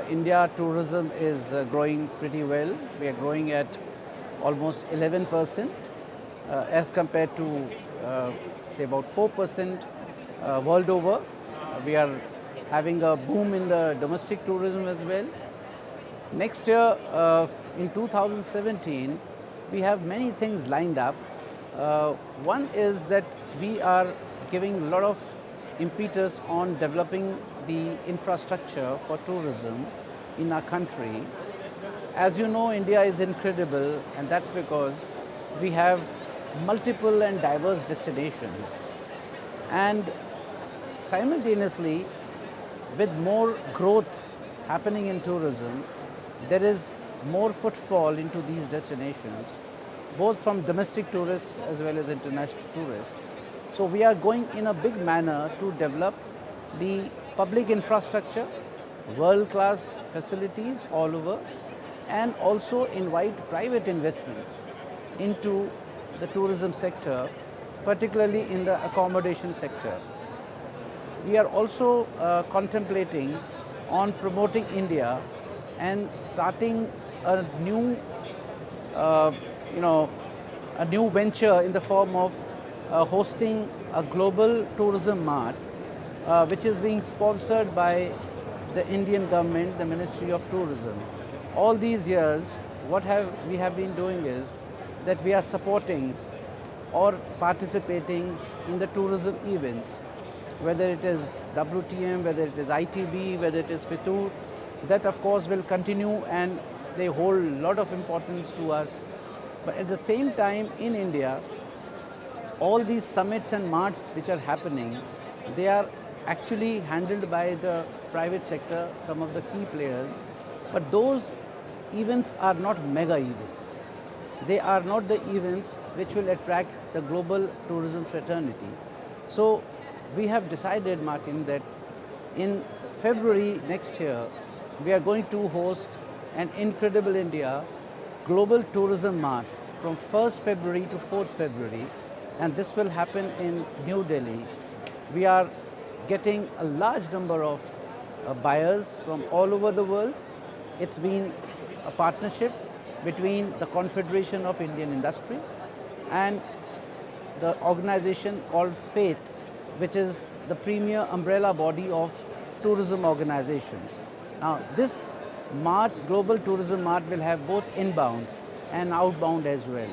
India tourism is growing pretty well. We are growing at almost 11% as compared to say about 4% world over. We are having a boom in the domestic tourism as well. Next year, in 2017, we have many things lined up. One is that we are giving a lot of impetus on developing the infrastructure for tourism in our country. As you know, India is incredible, and that's because we have multiple and diverse destinations. And simultaneously, with more growth happening in tourism, there is more footfall into these destinations, both from domestic tourists as well as international tourists. So we are going in a big manner to develop the public infrastructure, world-class facilities all over, and also invite private investments into the tourism sector, particularly in the accommodation sector. We are also contemplating on promoting India and starting a new, a new venture in the form of hosting a global tourism mart, which is being sponsored by the Indian government, the Ministry of Tourism. All these years, what we have been doing is that we are supporting or participating in the tourism events, whether it is WTM, whether it is ITB, whether it is FITUR. That of course will continue and they hold a lot of importance to us. But at the same time in India, all these summits and marts which are happening, they are actually handled by the private sector, some of the key players. But those events are not mega events. They are not the events which will attract the global tourism fraternity. So we have decided, Martin, that in February next year, we are going to host an Incredible India Global Tourism Mart from 1st February to 4th February, and this will happen in New Delhi. We are getting a large number of buyers from all over the world. It's been a partnership between the Confederation of Indian Industry and the organization called FAITH, which is the premier umbrella body of tourism organizations. Now, this mart, Global Tourism Mart, will have both inbound and outbound as well.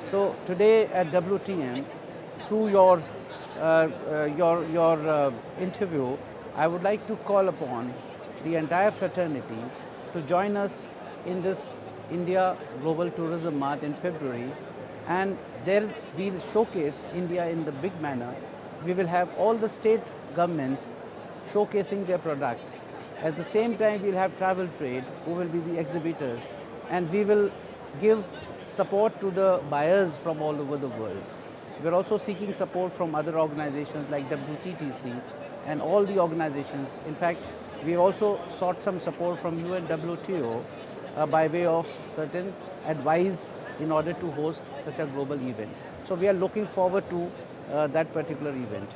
So today at WTM, through your interview, I would like to call upon the entire fraternity to join us in this India Global Tourism Mart in February, and there we'll showcase India in the big manner. We will have all the state governments showcasing their products. At the same time, we'll have travel trade, who will be the exhibitors, and we will give support to the buyers from all over the world. We're also seeking support from other organizations like WTTC and all the organizations. In fact, we also sought some support from UNWTO by way of certain advice in order to host such a global event. So we are looking forward to that particular event.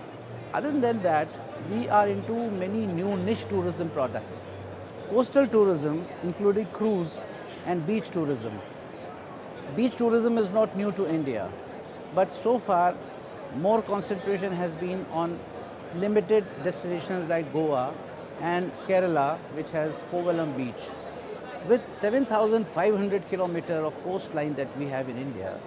Other than that, we are into many new niche tourism products. Coastal tourism, including cruise and beach tourism. Beach tourism is not new to India, but so far more concentration has been on limited destinations like Goa and Kerala, which has Kovalam Beach. With 7,500 kilometers of coastline that we have in India,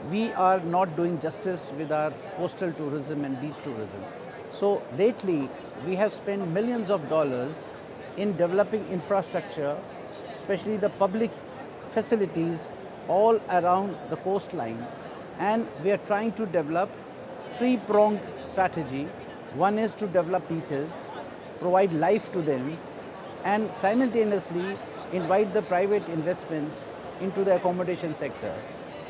we are not doing justice with our coastal tourism and beach tourism. So lately, we have spent millions of dollars in developing infrastructure, especially the public facilities all around the coastline. And we are trying to develop three-pronged strategy. One is to develop beaches, provide life to them, and simultaneously invite the private investments into the accommodation sector.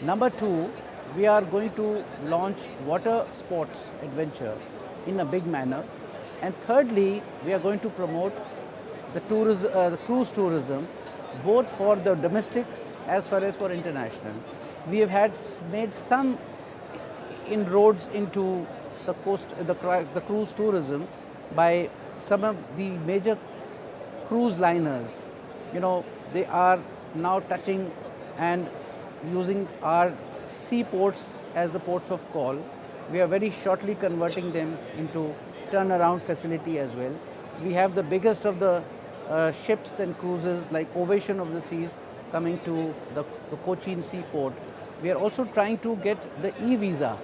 Number two, we are going to launch water sports adventure in a big manner. And thirdly, we are going to promote the cruise tourism, both for the domestic as far as for international. We have made some inroads into the cruise tourism by some of the major cruise liners, they are now touching and using our seaports as the ports of call. We are very shortly converting them into turnaround facility as well. We have the biggest of the ships and cruises like Ovation of the Seas coming to the Cochin seaport. We are also trying to get the e-visa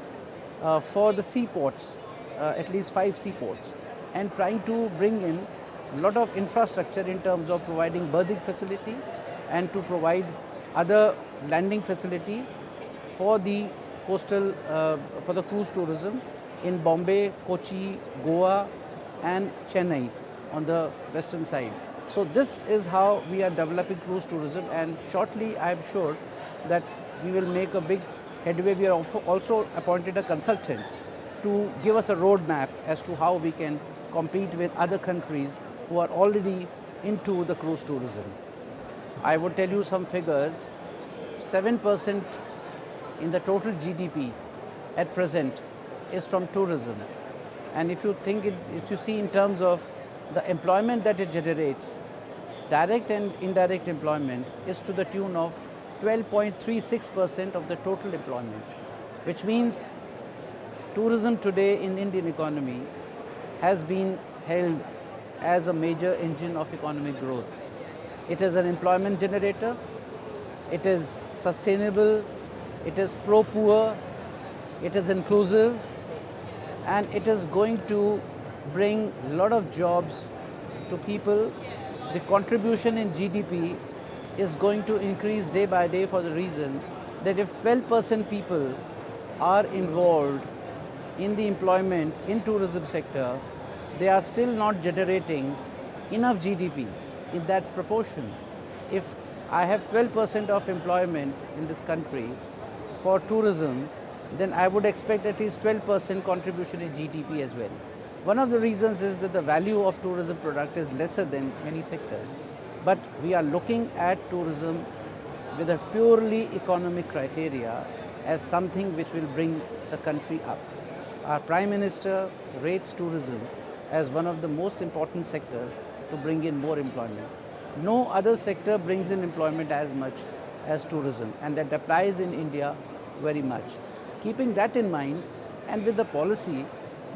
for the seaports, at least 5 seaports, and trying to bring in a lot of infrastructure in terms of providing berthing facility and to provide other landing facility for the coastal, for the cruise tourism in Bombay, Kochi, Goa and Chennai on the western side. So this is how we are developing cruise tourism, and shortly I am sure that we will make a big headway. We are also appointed a consultant to give us a roadmap as to how we can compete with other countries who are already into the cruise tourism. I would tell you some figures. 7% in the total GDP at present is from tourism. And if you see in terms of the employment that it generates, direct and indirect employment is to the tune of 12.36% of the total employment, which means tourism today in Indian economy has been held as a major engine of economic growth. It is an employment generator, it is sustainable, it is pro-poor, it is inclusive, and it is going to bring a lot of jobs to people. The contribution in GDP is going to increase day by day for the reason that if 12% people are involved in the employment in tourism sector, they are still not generating enough GDP in that proportion. If I have 12% of employment in this country for tourism, then I would expect at least 12% contribution in GDP as well. One of the reasons is that the value of tourism product is lesser than many sectors. But we are looking at tourism with a purely economic criteria as something which will bring the country up. Our Prime Minister rates tourism as one of the most important sectors to bring in more employment. No other sector brings in employment as much as tourism, and that applies in India very much. Keeping that in mind, and with the policy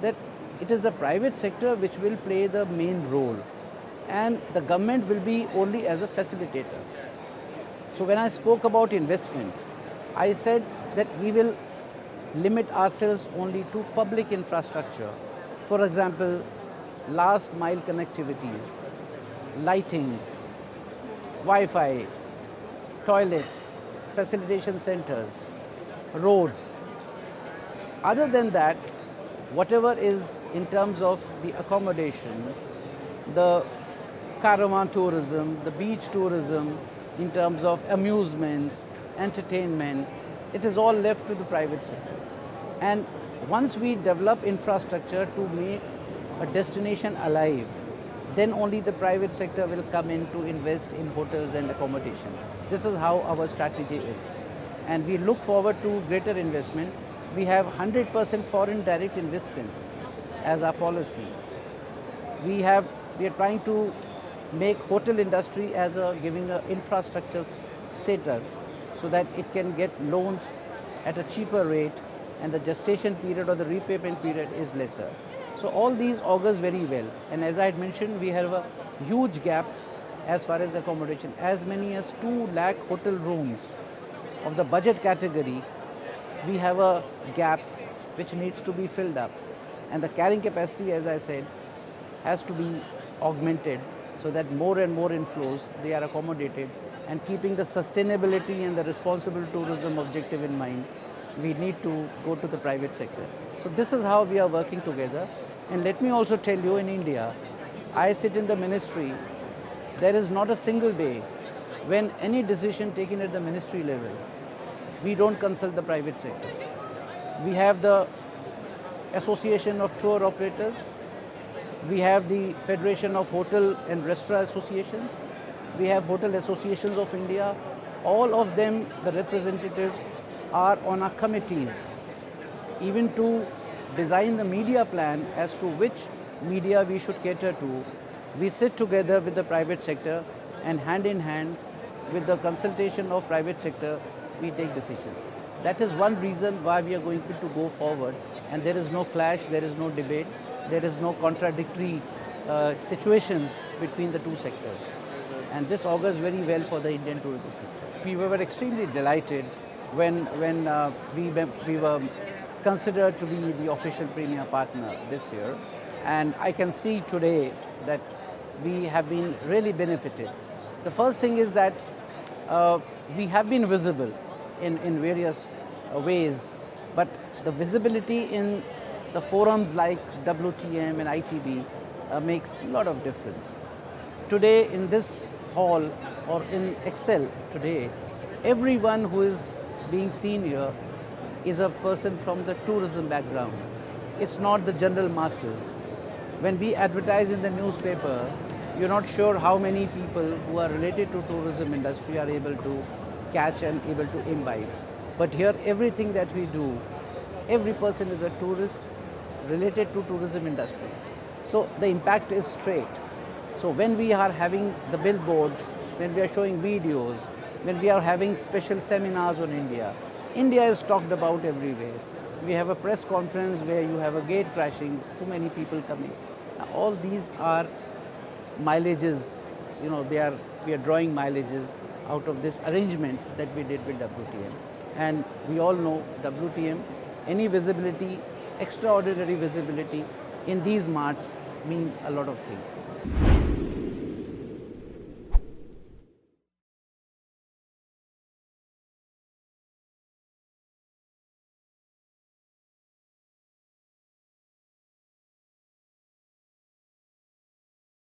that it is the private sector which will play the main role, and the government will be only as a facilitator. So when I spoke about investment, I said that we will limit ourselves only to public infrastructure. For example, last mile connectivities, lighting, Wi-Fi, toilets, facilitation centers, roads. Other than that, whatever is in terms of the accommodation, the caravan tourism, the beach tourism, in terms of amusements, entertainment, it is all left to the private sector. And once we develop infrastructure to make a destination alive, then only the private sector will come in to invest in hotels and accommodation. This is how our strategy is. And we look forward to greater investment. We have 100% foreign direct investments as our policy. We are trying to make hotel industry as giving an infrastructure status so that it can get loans at a cheaper rate and the gestation period or the repayment period is lesser. So all these augurs very well. And as I had mentioned, we have a huge gap as far as accommodation. As many as 2 lakh hotel rooms of the budget category, we have a gap which needs to be filled up. And the carrying capacity, as I said, has to be augmented so that more and more inflows, they are accommodated. And keeping the sustainability and the responsible tourism objective in mind, we need to go to the private sector. So this is how we are working together. And let me also tell you, in India, I sit in the ministry. There is not a single day when any decision taken at the ministry level, we don't consult the private sector. We have the Association of Tour Operators. We have the Federation of Hotel and Restaurant Associations. We have Hotel Associations of India. All of them, the representatives, are on our committees, even to design the media plan as to which media we should cater to, We sit together with the private sector and hand in hand with the consultation of private sector, we take decisions. That is one reason why we are going to go forward, and there is no clash, there is no debate, there is no contradictory situations between the two sectors. And this augurs very well for the Indian tourism sector. We were extremely delighted when we were considered to be the official premier partner this year. And I can see today that we have been really benefited. The first thing is that we have been visible in various ways, but the visibility in the forums like WTM and ITB makes a lot of difference. Today in this hall or in Excel today, everyone who is being seen here is a person from the tourism background. It's not the general masses. When we advertise in the newspaper, you're not sure how many people who are related to tourism industry are able to catch and able to imbibe. But here, everything that we do, every person is a tourist related to tourism industry. So the impact is straight. So when we are having the billboards, when we are showing videos, when we are having special seminars on India, India is talked about everywhere. We have a press conference where you have a gate crashing, too many people coming. Now, all these are mileages, we are drawing mileages out of this arrangement that we did with WTM. And we all know WTM, any visibility, extraordinary visibility in these marts mean a lot of things.